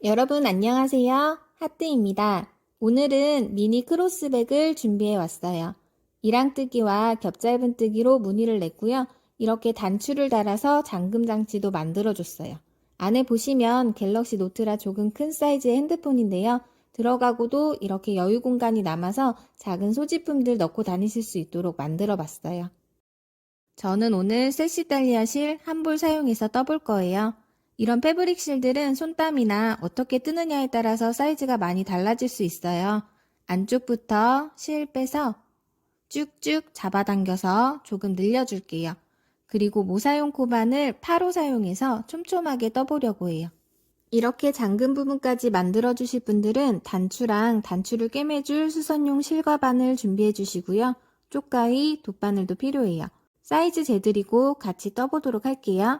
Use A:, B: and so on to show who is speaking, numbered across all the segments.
A: 여러분 안녕하세요. 하트입니다. 오늘은 미니 크로스백을 준비해 왔어요. 이랑뜨기와 겹짧은뜨기로 무늬를 냈고요. 이렇게 단추를 달아서 잠금 장치도 만들어 줬어요. 안에 보시면 갤럭시 노트라 조금 큰 사이즈의 핸드폰인데요. 들어가고도 이렇게 여유 공간이 남아서 작은 소지품들 넣고 다니실 수 있도록 만들어 봤어요. 저는 오늘 세시달리아 실 한 볼 사용해서 떠볼 거예요. 이런 패브릭 실들은 손땀이나 어떻게 뜨느냐에 따라서 사이즈가 많이 달라질 수 있어요. 안쪽부터 실 빼서 쭉쭉 잡아당겨서 조금 늘려줄게요. 그리고 모사용 코바늘 8호 사용해서 촘촘하게 떠보려고 해요. 이렇게 잠금 부분까지 만들어 주실 분들은 단추랑 단추를 꿰매줄 수선용 실과 바늘 준비해 주시고요. 쪽가위, 돗바늘도 필요해요. 사이즈 재드리고 같이 떠보도록 할게요.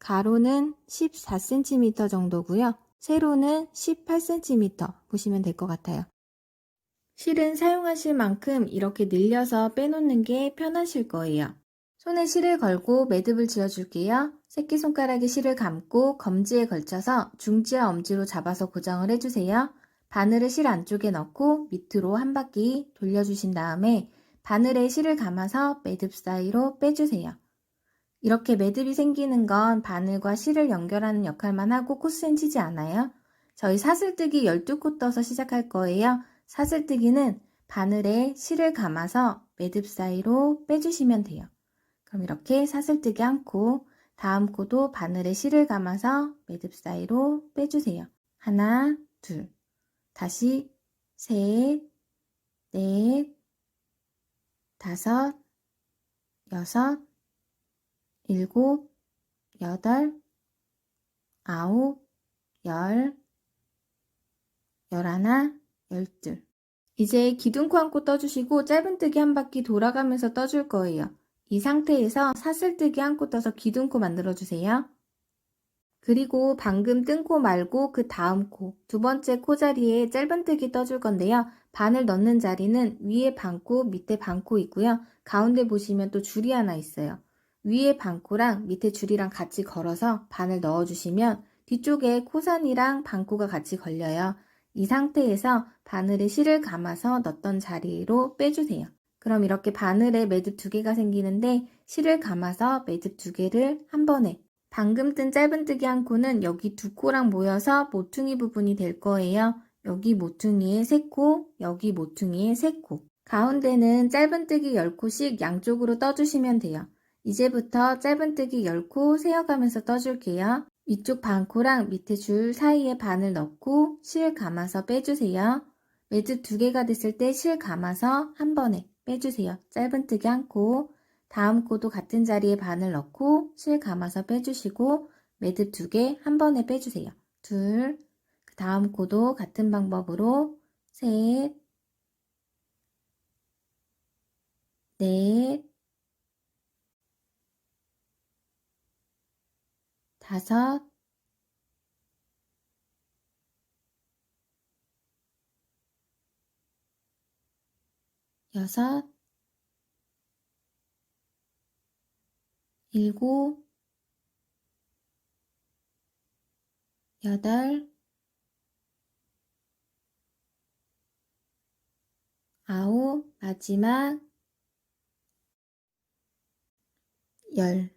A: 가로는 14cm 정도고요. 세로는 18cm 보시면 될 것 같아요. 실은 사용하실 만큼 이렇게 늘려서 빼놓는 게 편하실 거예요. 손에 실을 걸고 매듭을 지어줄게요. 새끼손가락에 실을 감고 검지에 걸쳐서 중지와 엄지로 잡아서 고정을 해주세요. 바늘을 실 안쪽에 넣고 밑으로 한 바퀴 돌려주신 다음에 바늘에 실을 감아서 매듭 사이로 빼주세요. 이렇게 매듭이 생기는 건 바늘과 실을 연결하는 역할만 하고 코스엔 치지 않아요. 저희 사슬뜨기 12코 떠서 시작할 거예요. 사슬뜨기는 바늘에 실을 감아서 매듭 사이로 빼주시면 돼요. 그럼 이렇게 사슬뜨기 한 코, 다음 코도 바늘에 실을 감아서 매듭 사이로 빼주세요. 하나, 둘, 다시 셋, 넷, 다섯, 여섯, 일곱, 여덟, 아홉, 열, 열하나, 열둘. 이제 기둥코 한 코 떠주시고 짧은뜨기 한 바퀴 돌아가면서 떠줄 거예요. 이 상태에서 사슬뜨기 한 코 떠서 기둥코 만들어주세요. 그리고 방금 뜬 코 말고 그 다음 코, 두 번째 코 자리에 짧은뜨기 떠줄 건데요. 바늘 넣는 자리는 위에 반코, 밑에 반코 있고요. 가운데 보시면 또 줄이 하나 있어요. 위에 반코랑 밑에 줄이랑 같이 걸어서 바늘 넣어주시면 뒤쪽에 코선이랑 반코가 같이 걸려요. 이 상태에서 바늘에 실을 감아서 넣었던 자리로 빼주세요. 그럼 이렇게 바늘에 매듭 2개가 생기는데 실을 감아서 매듭 2개를 한 번에 방금 뜬 짧은뜨기 한 코는 여기 2코랑 모여서 모퉁이 부분이 될 거예요. 여기 모퉁이에 3코, 여기 모퉁이에 3코. 가운데는 짧은뜨기 10코씩 양쪽으로 떠주시면 돼요. 이제부터 짧은뜨기 10코 세어가면서 떠줄게요. 위쪽 반코랑 밑에 줄 사이에 바늘 넣고 실 감아서 빼주세요. 매듭 2개가 됐을 때 실 감아서 한 번에 빼주세요. 짧은뜨기 한 코, 다음 코도 같은 자리에 바늘 넣고 실 감아서 빼주시고 매듭 2개 한 번에 빼주세요. 둘, 그 다음 코도 같은 방법으로 셋, 넷, 다섯, 여섯, 일곱, 여덟, 아홉, 마지막 열.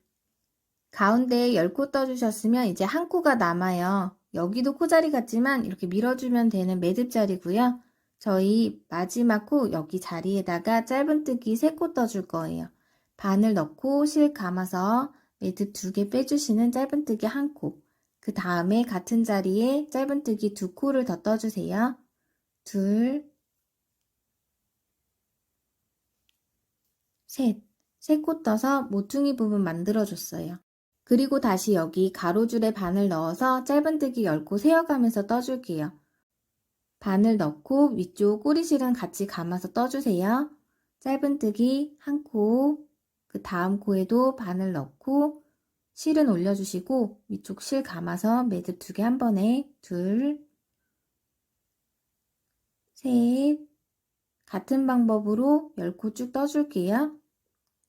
A: 가운데에 10코 떠주셨으면 이제 한 코가 남아요. 여기도 코자리 같지만 이렇게 밀어주면 되는 매듭 자리고요. 저희 마지막 코 여기 자리에다가 짧은뜨기 3코 떠줄 거예요. 바늘 넣고 실 감아서 매듭 2개 빼주시는 짧은뜨기 1코. 그 다음에 같은 자리에 짧은뜨기 2코를 더 떠주세요. 둘, 셋. 3코 떠서 모퉁이 부분 만들어줬어요. 그리고 다시 여기 가로줄에 바늘 넣어서 짧은뜨기 10코 세어가면서 떠줄게요. 바늘 넣고 위쪽 꼬리실은 같이 감아서 떠주세요. 짧은뜨기 1코, 그 다음 코에도 바늘 넣고 실은 올려주시고 위쪽 실 감아서 매듭 2개 한 번에 둘, 셋, 같은 방법으로 10코 쭉 떠줄게요.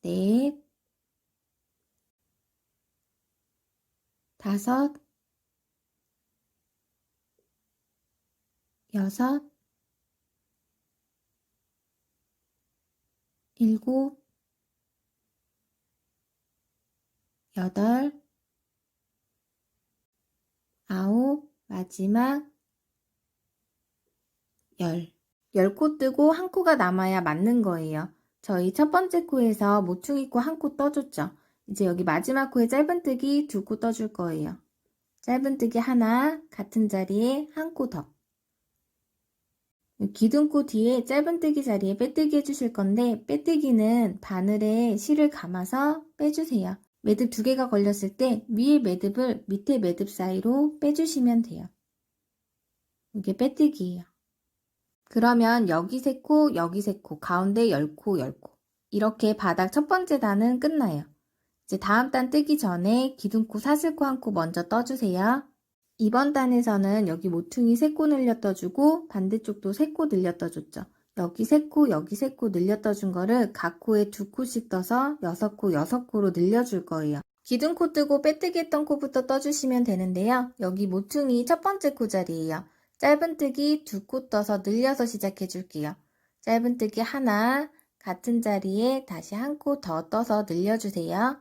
A: 넷, 다섯, 6, 7, 8, 9, 마지막 10. 10코 뜨고 한 코가 남아야 맞는 거예요. 저희 첫 번째 코에서 모퉁이 코 한 코 떠줬죠. 이제 여기 마지막 코에 짧은뜨기 2코 떠줄 거예요. 짧은뜨기 하나, 같은 자리에 한 코 더. 기둥코 뒤에 짧은뜨기 자리에 빼뜨기 해주실 건데 빼뜨기는 바늘에 실을 감아서 빼주세요. 매듭 2개가 걸렸을 때 위에 매듭을 밑에 매듭 사이로 빼주시면 돼요. 이게 빼뜨기예요. 그러면 여기 3코, 여기 3코, 가운데 10코, 10코. 이렇게 바닥 첫 번째 단은 끝나요. 이제 다음 단 뜨기 전에 기둥코, 사슬코 한 코 먼저 떠주세요. 이번 단에서는 여기 모퉁이 3코 늘려 떠주고 반대쪽도 3코 늘려 떠줬죠. 여기 3코, 여기 3코 늘려 떠준 거를 각 코에 2코씩 떠서 6코, 6코로 늘려줄 거예요. 기둥코 뜨고 빼뜨기 했던 코부터 떠주시면 되는데요. 여기 모퉁이 첫 번째 코 자리예요. 짧은뜨기 2코 떠서 늘려서 시작해 줄게요. 짧은뜨기 하나, 같은 자리에 다시 한 코 더 떠서 늘려주세요.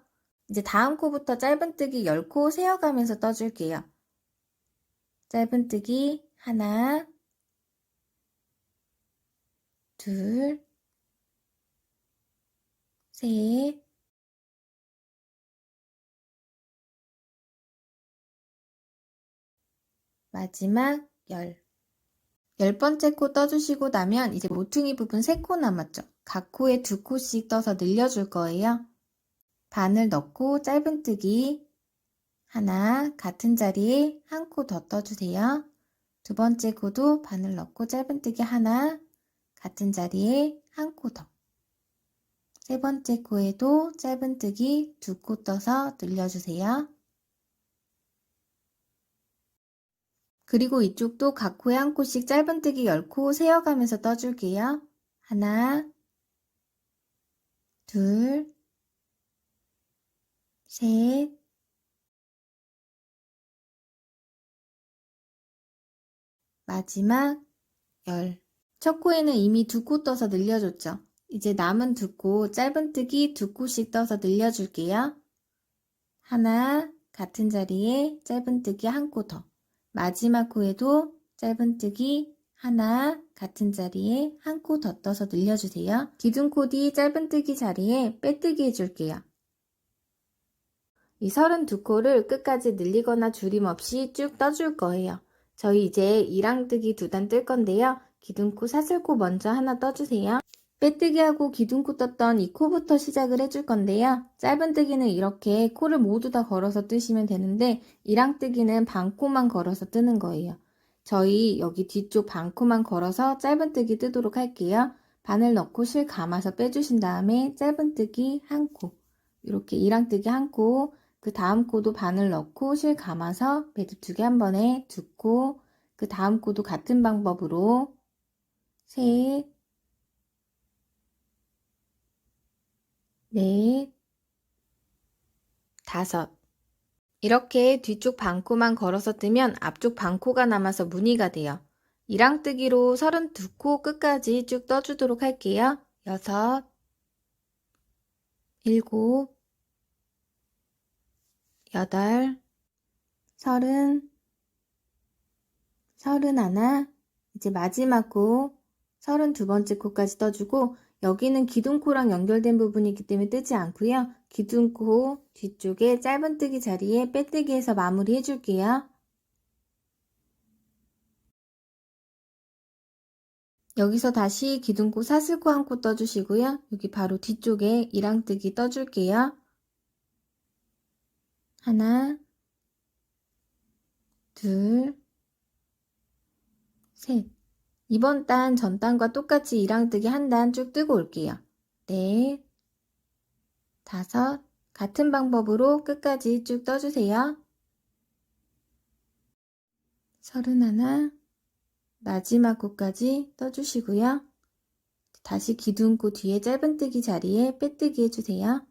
A: 이제 다음 코부터 짧은뜨기 10코 세어가면서 떠줄게요. 짧은뜨기 하나, 둘, 셋, 마지막 10번째 코 떠주시고 나면 이제 모퉁이 부분 3코 남았죠. 각 코에 2코씩 떠서 늘려줄 거예요. 바늘 넣고 짧은뜨기 하나, 같은 자리에 한 코 더 떠주세요. 두 번째 코도 바늘 넣고 짧은뜨기 하나, 같은 자리에 한 코 더. 세 번째 코에도 짧은뜨기 2코 떠서 늘려주세요. 그리고 이쪽도 각 코에 한 코씩 짧은뜨기 10코 세어가면서 떠줄게요. 하나, 둘, 셋, 마지막 10. 첫 코에는 이미 2코 떠서 늘려줬죠. 이제 남은 2코 짧은뜨기 2코씩 떠서 늘려줄게요. 하나, 같은 자리에 짧은뜨기 한 코 더. 마지막 코에도 짧은뜨기 하나, 같은 자리에 한 코 더 떠서 늘려주세요. 기둥코 뒤 짧은뜨기 자리에 빼뜨기 해줄게요. 이 32코를 끝까지 늘리거나 줄임 없이 쭉 떠줄 거예요. 저희 이제 2랑뜨기 2단 뜰 건데요. 기둥코, 사슬코 먼저 하나 떠주세요. 빼뜨기하고 기둥코 떴던 이 코부터 시작을 해줄 건데요. 짧은뜨기는 이렇게 코를 모두 다 걸어서 뜨시면 되는데 2랑뜨기는 반코만 걸어서 뜨는 거예요. 저희 여기 뒤쪽 반코만 걸어서 짧은뜨기 뜨도록 할게요. 바늘 넣고 실 감아서 빼주신 다음에 짧은뜨기 한 코, 이렇게 2랑뜨기 한 코, 그 다음 코도 바늘 넣고 실 감아서 매듭 2개 한 번에 2코, 그 다음 코도 같은 방법으로 셋, 넷, 5. 이렇게 뒤쪽 반코만 걸어서 뜨면 앞쪽 반코가 남아서 무늬가 돼요. 2랑뜨기로 32코 끝까지 쭉 떠주도록 할게요. 6, 7, 8, 30, 31, 이제 마지막 코 32번째 코까지 떠주고 여기는 기둥코랑 연결된 부분이기 때문에 뜨지 않고요. 기둥코 뒤쪽에 짧은뜨기 자리에 빼뜨기해서 마무리 해줄게요. 여기서 다시 기둥코 사슬코 한 코 떠주시고요. 여기 바로 뒤쪽에 2랑뜨기 떠줄게요. 하나, 둘, 셋. 이번 단 전 단과 똑같이 2랑뜨기 한 단 쭉 뜨고 올게요. 넷, 5, 같은 방법으로 끝까지 쭉 떠주세요. 31, 마지막 코까지 떠주시고요. 다시 기둥코 뒤에 짧은뜨기 자리에 빼뜨기 해주세요.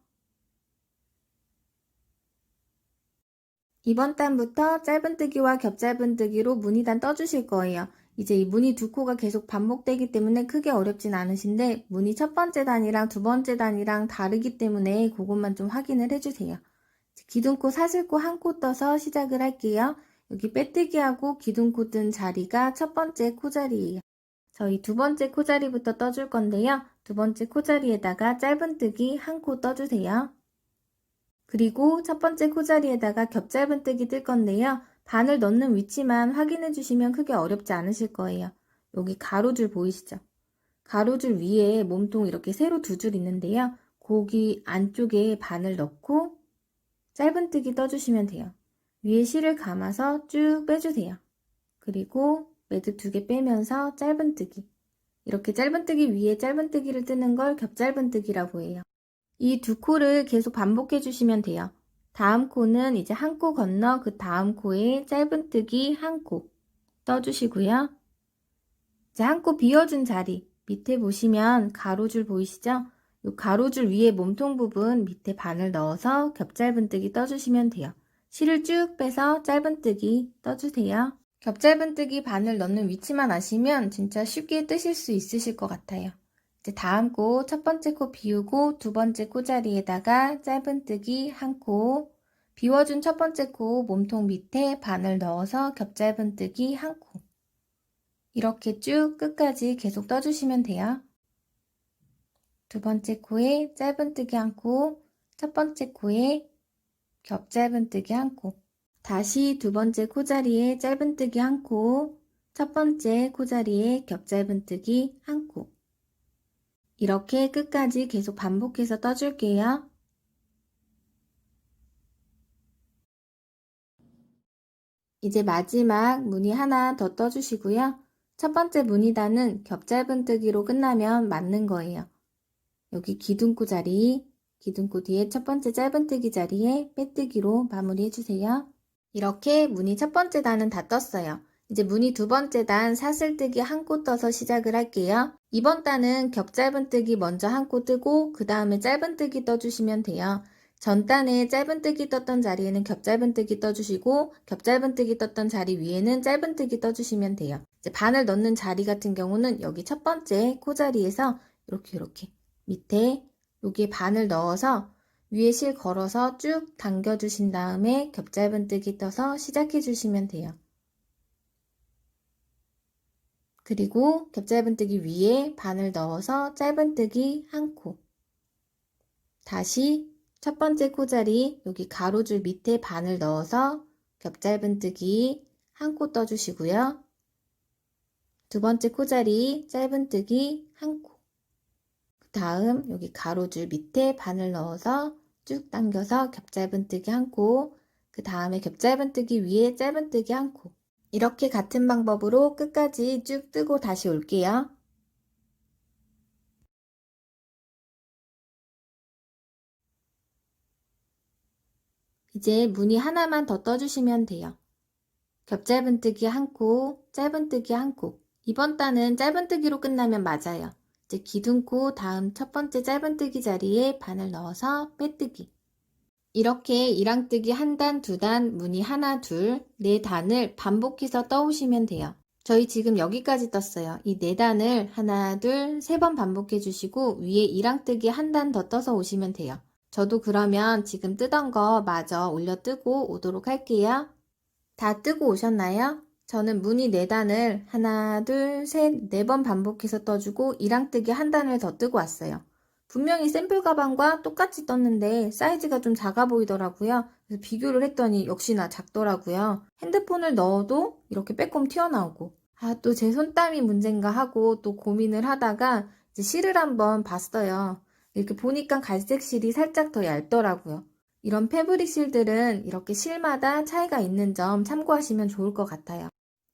A: 이번 단부터 짧은뜨기와 겹짧은뜨기로 무늬단 떠주실 거예요. 이제 이 무늬 두 코가 계속 반복되기 때문에 크게 어렵진 않으신데 무늬 첫 번째 단이랑 두 번째 단이랑 다르기 때문에 그것만 좀 확인을 해주세요. 기둥코, 사슬코 한 코 떠서 시작을 할게요. 여기 빼뜨기하고 기둥코 뜬 자리가 첫 번째 코자리예요. 저희 두 번째 코자리부터 떠줄 건데요. 두 번째 코자리에다가 짧은뜨기 한 코 떠주세요. 그리고 첫 번째 코자리에다가 겹짧은뜨기 뜰 건데요. 바늘 넣는 위치만 확인해 주시면 크게 어렵지 않으실 거예요. 여기 가로줄 보이시죠? 가로줄 위에 몸통 이렇게 세로 두 줄 있는데요. 거기 안쪽에 바늘 넣고 짧은뜨기 떠주시면 돼요. 위에 실을 감아서 쭉 빼주세요. 그리고 매듭 두 개 빼면서 짧은뜨기. 이렇게 짧은뜨기 위에 짧은뜨기를 뜨는 걸 겹짧은뜨기라고 해요. 이 두 코를 계속 반복해 주시면 돼요. 다음 코는 이제 한 코 건너 그 다음 코에 짧은뜨기 한 코 떠주시고요. 이제 한 코 비워준 자리 밑에 보시면 가로줄 보이시죠? 이 가로줄 위에 몸통 부분 밑에 바늘 넣어서 겹짧은뜨기 떠주시면 돼요. 실을 쭉 빼서 짧은뜨기 떠주세요. 겹짧은뜨기 바늘 넣는 위치만 아시면 진짜 쉽게 뜨실 수 있으실 것 같아요. 이제 다음 코 첫 번째 코 비우고 두 번째 코자리에다가 짧은뜨기 한 코, 비워준 첫 번째 코 몸통 밑에 바늘 넣어서 겹짧은뜨기 한 코. 이렇게 쭉 끝까지 계속 떠주시면 돼요. 두 번째 코에 짧은뜨기 한 코, 첫 번째 코에 겹짧은뜨기 한 코. 다시 두 번째 코자리에 짧은뜨기 한 코, 첫 번째 코자리에 겹짧은뜨기 한 코. 이렇게 끝까지 계속 반복해서 떠줄게요. 이제 마지막 무늬 하나 더 떠주시고요. 첫 번째 무늬단은 겹짧은뜨기로 끝나면 맞는 거예요. 여기 기둥코 자리, 기둥코 뒤에 첫 번째 짧은뜨기 자리에 빼뜨기로 마무리해주세요. 이렇게 무늬 첫 번째 단은 다 떴어요. 이제 무늬 두 번째 단 사슬뜨기 한 코 떠서 시작을 할게요. 이번 단은 겹짧은뜨기 먼저 한 코 뜨고 그 다음에 짧은뜨기 떠주시면 돼요. 전 단에 짧은뜨기 떴던 자리에는 겹짧은뜨기 떠주시고 겹짧은뜨기 떴던 자리 위에는 짧은뜨기 떠주시면 돼요. 이제 바늘 넣는 자리 같은 경우는 여기 첫 번째 코자리에서 이렇게 밑에 여기에 바늘 넣어서 위에 실 걸어서 쭉 당겨주신 다음에 겹짧은뜨기 떠서 시작해 주시면 돼요. 그리고 겹짧은뜨기 위에 바늘 넣어서 짧은뜨기 한 코. 다시 첫 번째 코자리 여기 가로줄 밑에 바늘 넣어서 겹짧은뜨기 한 코 떠주시고요. 두 번째 코자리 짧은뜨기 한 코. 그 다음 여기 가로줄 밑에 바늘 넣어서 쭉 당겨서 겹짧은뜨기 한 코. 그 다음에 겹짧은뜨기 위에 짧은뜨기 한 코. 이렇게 같은 방법으로 끝까지 쭉 뜨고 다시 올게요. 이제 무늬 하나만 더 떠주시면 돼요. 겹짧은뜨기 한 코, 짧은뜨기 한 코. 이번 단은 짧은뜨기로 끝나면 맞아요. 이제 기둥코 다음 첫 번째 짧은뜨기 자리에 바늘 넣어서 빼뜨기. 이렇게 이랑뜨기 한 단, 두 단, 무늬 하나, 둘, 네 단을 반복해서 떠오시면 돼요. 저희 지금 여기까지 떴어요. 이 네 단을 하나, 둘, 세 번 반복해 주시고 위에 이랑뜨기 한 단 더 떠서 오시면 돼요. 저도 그러면 지금 뜨던 거 마저 올려 뜨고 오도록 할게요. 다 뜨고 오셨나요? 저는 무늬 4단을 하나, 둘, 셋, 4번 반복해서 떠주고 이랑뜨기 한 단을 더 뜨고 왔어요. 분명히 샘플 가방과 똑같이 떴는데 사이즈가 좀 작아 보이더라고요. 그래서 비교를 했더니 역시나 작더라고요. 핸드폰을 넣어도 이렇게 빼꼼 튀어나오고 또 제 손땀이 문제인가 하고 또 고민을 하다가 이제 실을 한번 봤어요. 이렇게 보니까 갈색 실이 살짝 더 얇더라고요. 이런 패브릭 실들은 이렇게 실마다 차이가 있는 점 참고하시면 좋을 것 같아요.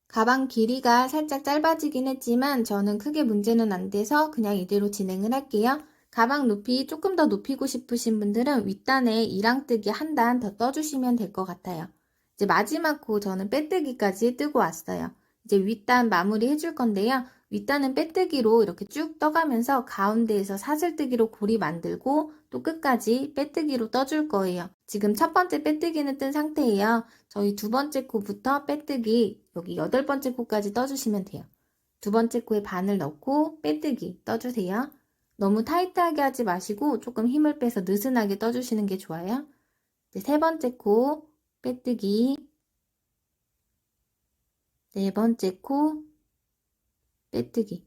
A: 가방 길이가 살짝 짧아지긴 했지만 저는 크게 문제는 안 돼서 그냥 이대로 진행을 할게요. 가방 높이 조금 더 높이고 싶으신 분들은 윗단에 이랑뜨기 한 단 더 떠주시면 될 것 같아요. 이제 마지막 코 저는 빼뜨기까지 뜨고 왔어요. 이제 윗단 마무리 해줄 건데요. 윗단은 빼뜨기로 이렇게 쭉 떠가면서 가운데에서 사슬뜨기로 고리 만들고 또 끝까지 빼뜨기로 떠줄 거예요. 지금 첫 번째 빼뜨기는 뜬 상태예요. 저희 두 번째 코부터 빼뜨기 여기 8번째 코까지 떠주시면 돼요. 두 번째 코에 바늘 넣고 빼뜨기 떠주세요. 너무 타이트하게 하지 마시고 조금 힘을 빼서 느슨하게 떠주시는 게 좋아요. 이제 세 번째 코 빼뜨기, 네 번째 코 빼뜨기,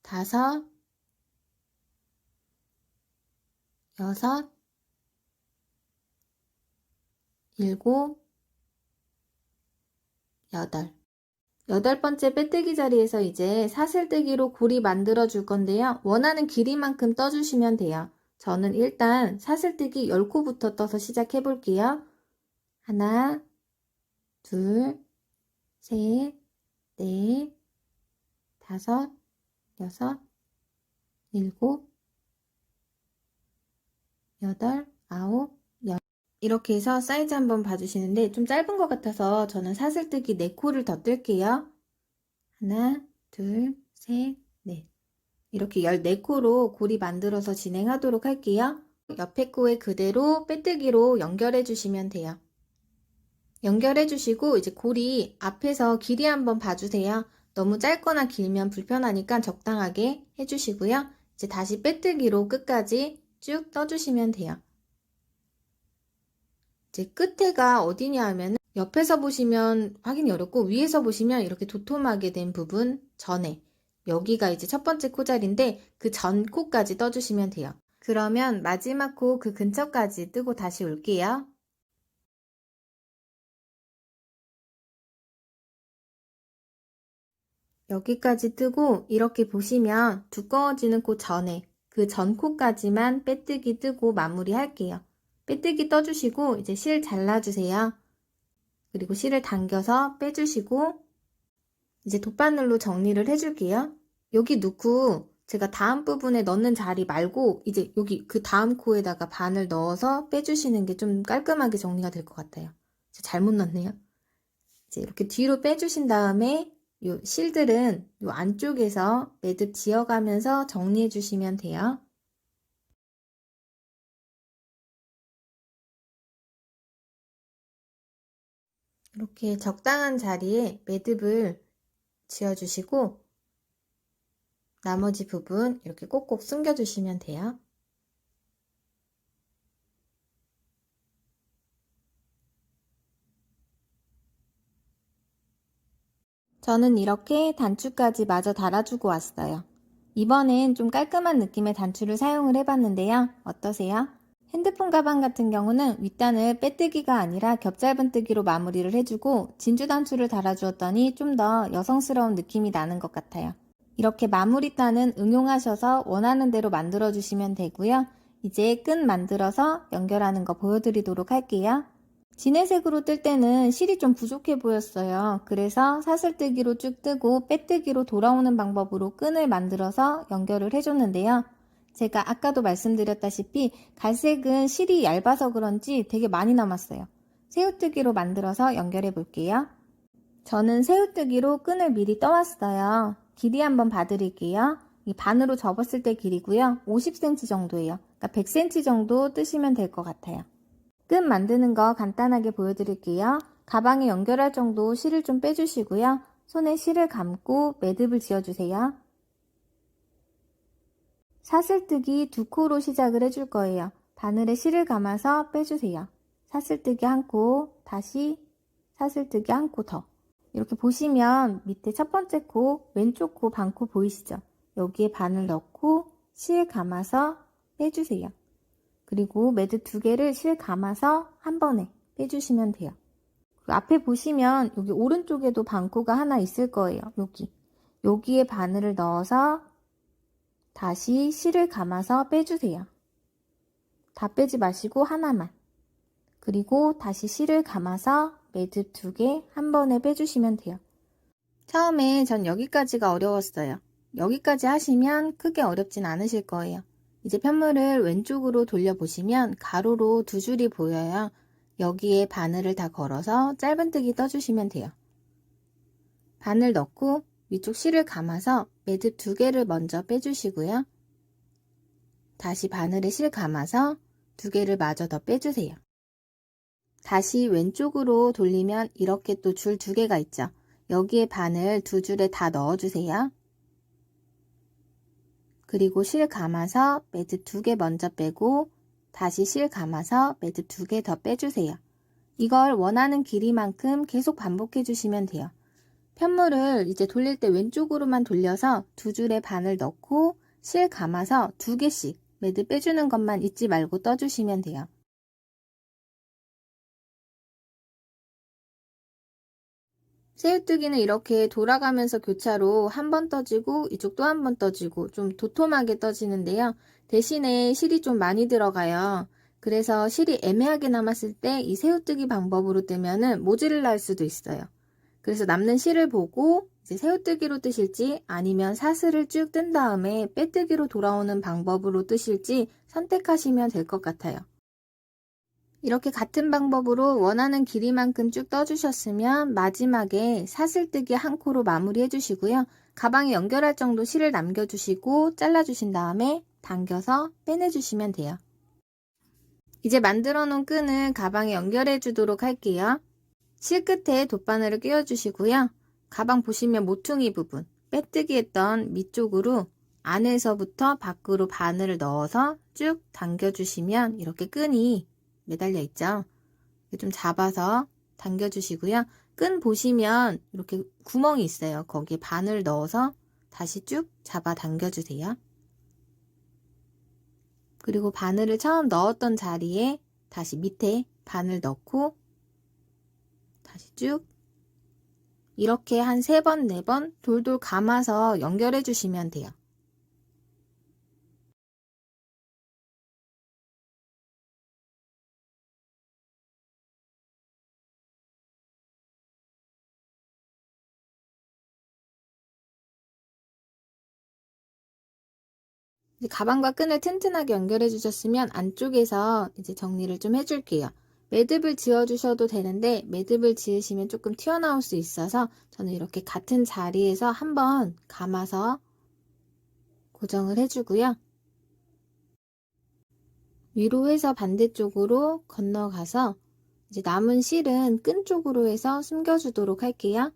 A: 다섯, 여섯, 일곱, 여덟. 8번째 빼뜨기 자리에서 이제 사슬뜨기로 고리 만들어 줄 건데요. 원하는 길이만큼 떠주시면 돼요. 저는 일단 사슬뜨기 10코부터 떠서 시작해 볼게요. 하나, 둘, 셋, 넷, 다섯, 여섯, 일곱, 여덟, 아홉, 열. 이렇게 해서 사이즈 한번 봐주시는데 좀 짧은 것 같아서 저는 사슬뜨기 4코를 더 뜰게요. 하나, 둘, 셋, 넷. 이렇게 14코로 고리 만들어서 진행하도록 할게요. 옆에 코에 그대로 빼뜨기로 연결해 주시면 돼요. 연결해 주시고 이제 고리 앞에서 길이 한번 봐주세요. 너무 짧거나 길면 불편하니까 적당하게 해주시고요. 이제 다시 빼뜨기로 끝까지 쭉 떠주시면 돼요. 이제 끝에가 어디냐 하면 옆에서 보시면 확인이 어렵고 위에서 보시면 이렇게 도톰하게 된 부분 전에 여기가 이제 첫 번째 코자리인데 그 전 코까지 떠주시면 돼요. 그러면 마지막 코 그 근처까지 뜨고 다시 올게요. 여기까지 뜨고 이렇게 보시면 두꺼워지는 코 전에 그 전 코까지만 빼뜨기 뜨고 마무리 할게요. 빼뜨기 떠주시고 이제 실 잘라주세요. 그리고 실을 당겨서 빼주시고 이제 돗바늘로 정리를 해줄게요. 여기 넣고 제가 다음 부분에 넣는 자리 말고 이제 여기 그 다음 코에다가 바늘 넣어서 빼주시는 게 좀 깔끔하게 정리가 될 것 같아요. 잘못 넣었네요. 이제 이렇게 뒤로 빼주신 다음에 요 실들은 요 안쪽에서 매듭 지어가면서 정리해 주시면 돼요. 이렇게 적당한 자리에 매듭을 지어주시고 나머지 부분 이렇게 꼭꼭 숨겨주시면 돼요. 저는 이렇게 단추까지 마저 달아주고 왔어요. 이번엔 좀 깔끔한 느낌의 단추를 사용을 해봤는데요. 어떠세요? 핸드폰 가방 같은 경우는 윗단을 빼뜨기가 아니라 겹짧은뜨기로 마무리를 해주고 진주 단추를 달아주었더니 좀 더 여성스러운 느낌이 나는 것 같아요. 이렇게 마무리단은 응용하셔서 원하는 대로 만들어주시면 되고요. 이제 끈 만들어서 연결하는 거 보여드리도록 할게요. 진회색으로 뜰 때는 실이 좀 부족해 보였어요. 그래서 사슬뜨기로 쭉 뜨고 빼뜨기로 돌아오는 방법으로 끈을 만들어서 연결을 해줬는데요. 제가 아까도 말씀드렸다시피 갈색은 실이 얇아서 그런지 되게 많이 남았어요. 새우뜨기로 만들어서 연결해 볼게요. 저는 새우뜨기로 끈을 미리 떠왔어요. 길이 한번 봐드릴게요. 이 반으로 접었을 때 길이고요. 50cm 정도예요. 그러니까 100cm 정도 뜨시면 될 것 같아요. 끈 만드는 거 간단하게 보여드릴게요. 가방에 연결할 정도 실을 좀 빼주시고요. 손에 실을 감고 매듭을 지어주세요. 사슬뜨기 2코로 시작을 해줄 거예요. 바늘에 실을 감아서 빼주세요. 사슬뜨기 1코, 다시 사슬뜨기 1코 더. 이렇게 보시면 밑에 첫 번째 코, 왼쪽 코 반코 보이시죠? 여기에 바늘 넣고 실 감아서 빼주세요. 그리고 매듭 2개를 실 감아서 한 번에 빼주시면 돼요. 앞에 보시면 여기 오른쪽에도 반코가 하나 있을 거예요. 여기에 바늘을 넣어서 다시 실을 감아서 빼주세요. 다 빼지 마시고 하나만. 그리고 다시 실을 감아서 매듭 2개 한 번에 빼주시면 돼요. 처음에 전 여기까지가 어려웠어요. 여기까지 하시면 크게 어렵진 않으실 거예요. 이제 편물을 왼쪽으로 돌려보시면 가로로 2줄이 보여요. 여기에 바늘을 다 걸어서 짧은뜨기 떠주시면 돼요. 바늘 넣고 위쪽 실을 감아서 매듭 2개를 먼저 빼주시고요. 다시 바늘에 실 감아서 2개를 마저 더 빼주세요. 다시 왼쪽으로 돌리면 이렇게 또 줄 2개가 있죠. 여기에 바늘 2줄에 다 넣어주세요. 그리고 실 감아서 매듭 2개 먼저 빼고 다시 실 감아서 매듭 2개 더 빼주세요. 이걸 원하는 길이만큼 계속 반복해 주시면 돼요. 편물을 이제 돌릴 때 왼쪽으로만 돌려서 2줄에 바늘 넣고 실 감아서 2개씩 매듭 빼주는 것만 잊지 말고 떠주시면 돼요. 새우뜨기는 이렇게 돌아가면서 교차로 한 번 떠지고 이쪽 또 한 번 떠지고 좀 도톰하게 떠지는데요. 대신에 실이 좀 많이 들어가요. 그래서 실이 애매하게 남았을 때 이 새우뜨기 방법으로 뜨면은 모질을 날 수도 있어요. 그래서 남는 실을 보고 이제 새우뜨기로 뜨실지 아니면 사슬을 쭉 뜬 다음에 빼뜨기로 돌아오는 방법으로 뜨실지 선택하시면 될 것 같아요. 이렇게 같은 방법으로 원하는 길이만큼 쭉 떠주셨으면 마지막에 사슬뜨기 한 코로 마무리 해주시고요. 가방에 연결할 정도 실을 남겨주시고 잘라주신 다음에 당겨서 빼내주시면 돼요. 이제 만들어 놓은 끈을 가방에 연결해 주도록 할게요. 실 끝에 돗바늘을 끼워주시고요. 가방 보시면 모퉁이 부분, 빼뜨기 했던 밑쪽으로 안에서부터 밖으로 바늘을 넣어서 쭉 당겨주시면 이렇게 끈이 매달려 있죠. 좀 잡아서 당겨주시고요. 끈 보시면 이렇게 구멍이 있어요. 거기에 바늘 넣어서 다시 쭉 잡아 당겨주세요. 그리고 바늘을 처음 넣었던 자리에 다시 밑에 바늘 넣고 다시 쭉 이렇게 한 3번, 4번 돌돌 감아서 연결해 주시면 돼요. 이제 가방과 끈을 튼튼하게 연결해 주셨으면 안쪽에서 이제 정리를 좀 해줄게요. 매듭을 지어 주셔도 되는데 매듭을 지으시면 조금 튀어나올 수 있어서 저는 이렇게 같은 자리에서 한번 감아서 고정을 해주고요. 위로 해서 반대쪽으로 건너가서 이제 남은 실은 끈 쪽으로 해서 숨겨주도록 할게요.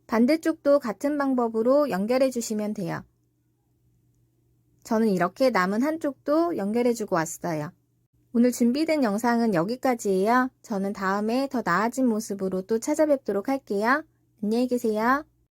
A: 반대쪽도 같은 방법으로 연결해 주시면 돼요. 저는 이렇게 남은 한쪽도 연결해 주고 왔어요. 오늘 준비된 영상은 여기까지예요. 저는 다음에 더 나아진 모습으로 또 찾아뵙도록 할게요. 안녕히 계세요.